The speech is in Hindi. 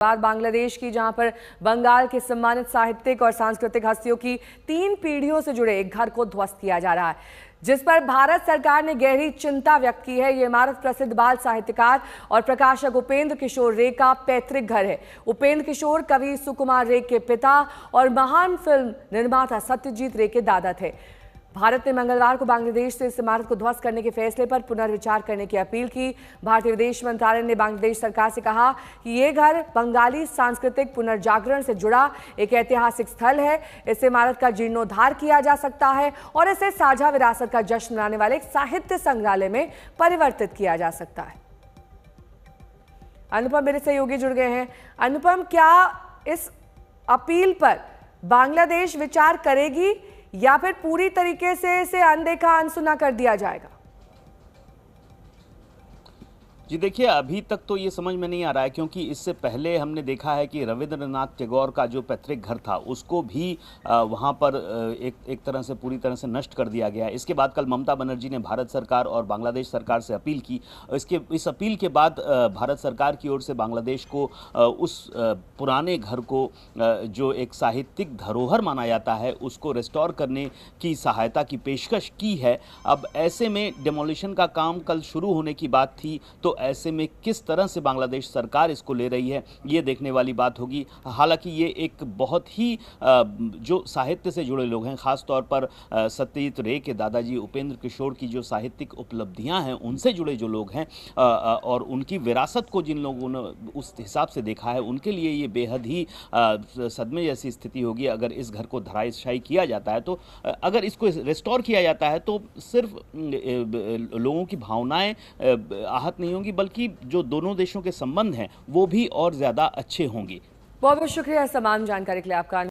बांग्लादेश की, जहां पर बंगाल के सम्मानित साहित्यिक और सांस्कृतिक हस्तियों की 3 पीढ़ियों से जुड़े एक घर को ध्वस्त किया जा रहा है, जिस पर भारत सरकार ने गहरी चिंता व्यक्त की है। ये इमारत प्रसिद्ध बाल साहित्यकार और प्रकाशक उपेंद्र किशोर रे का पैतृक घर है। उपेंद्र किशोर कवि सुकुमार रे के पिता और महान फिल्म निर्माता सत्यजीत रे के दादा थे। भारत ने मंगलवार को बांग्लादेश से इस इमारत को ध्वस्त करने के फैसले पर पुनर्विचार करने की अपील की। भारतीय विदेश मंत्रालय ने बांग्लादेश सरकार से कहा कि ये घर बंगाली सांस्कृतिक पुनर्जागरण से जुड़ा एक ऐतिहासिक स्थल है। इस इमारत का जीर्णोद्धार किया जा सकता है और इसे साझा विरासत का जश्न मनाने वाले एक साहित्य संग्रहालय में परिवर्तित किया जा सकता है। अनुपम मेरे सहयोगी जुड़ गए हैं। अनुपम, क्या इस अपील पर बांग्लादेश विचार करेगी या फिर पूरी तरीके से इसे अनदेखा अनसुना कर दिया जाएगा? जी देखिए, अभी तक तो ये समझ में नहीं आ रहा है, क्योंकि इससे पहले हमने देखा है कि रविंद्रनाथ टैगोर का जो पैतृक घर था उसको भी वहाँ पर एक तरह से पूरी तरह से नष्ट कर दिया गया है। इसके बाद कल ममता बनर्जी ने भारत सरकार और बांग्लादेश सरकार से अपील की। इस अपील के बाद भारत सरकार की ओर से बांग्लादेश को उस पुराने घर को जो एक साहित्यिक धरोहर माना जाता है उसको रिस्टोर करने की सहायता की पेशकश की है। अब ऐसे में डिमोलिशन का काम कल शुरू होने की बात थी, तो ऐसे में किस तरह से बांग्लादेश सरकार इसको ले रही है ये देखने वाली बात होगी। हालांकि ये एक बहुत ही जो साहित्य से जुड़े लोग हैं, ख़ास तौर पर सत्यजीत रे के दादाजी उपेंद्र किशोर की जो साहित्यिक उपलब्धियां हैं उनसे जुड़े जो लोग हैं और उनकी विरासत को जिन लोगों ने उस हिसाब से देखा है, उनके लिए ये बेहद ही सदमे जैसी स्थिति होगी अगर इस घर को धराशायी किया जाता है। तो अगर इसको रिस्टोर किया जाता है तो सिर्फ लोगों की भावनाएं आहत नहीं होंगी, बल्कि जो दोनों देशों के संबंध हैं वो भी और ज्यादा अच्छे होंगे। बहुत बहुत शुक्रिया इस तमाम जानकारी के लिए आपका।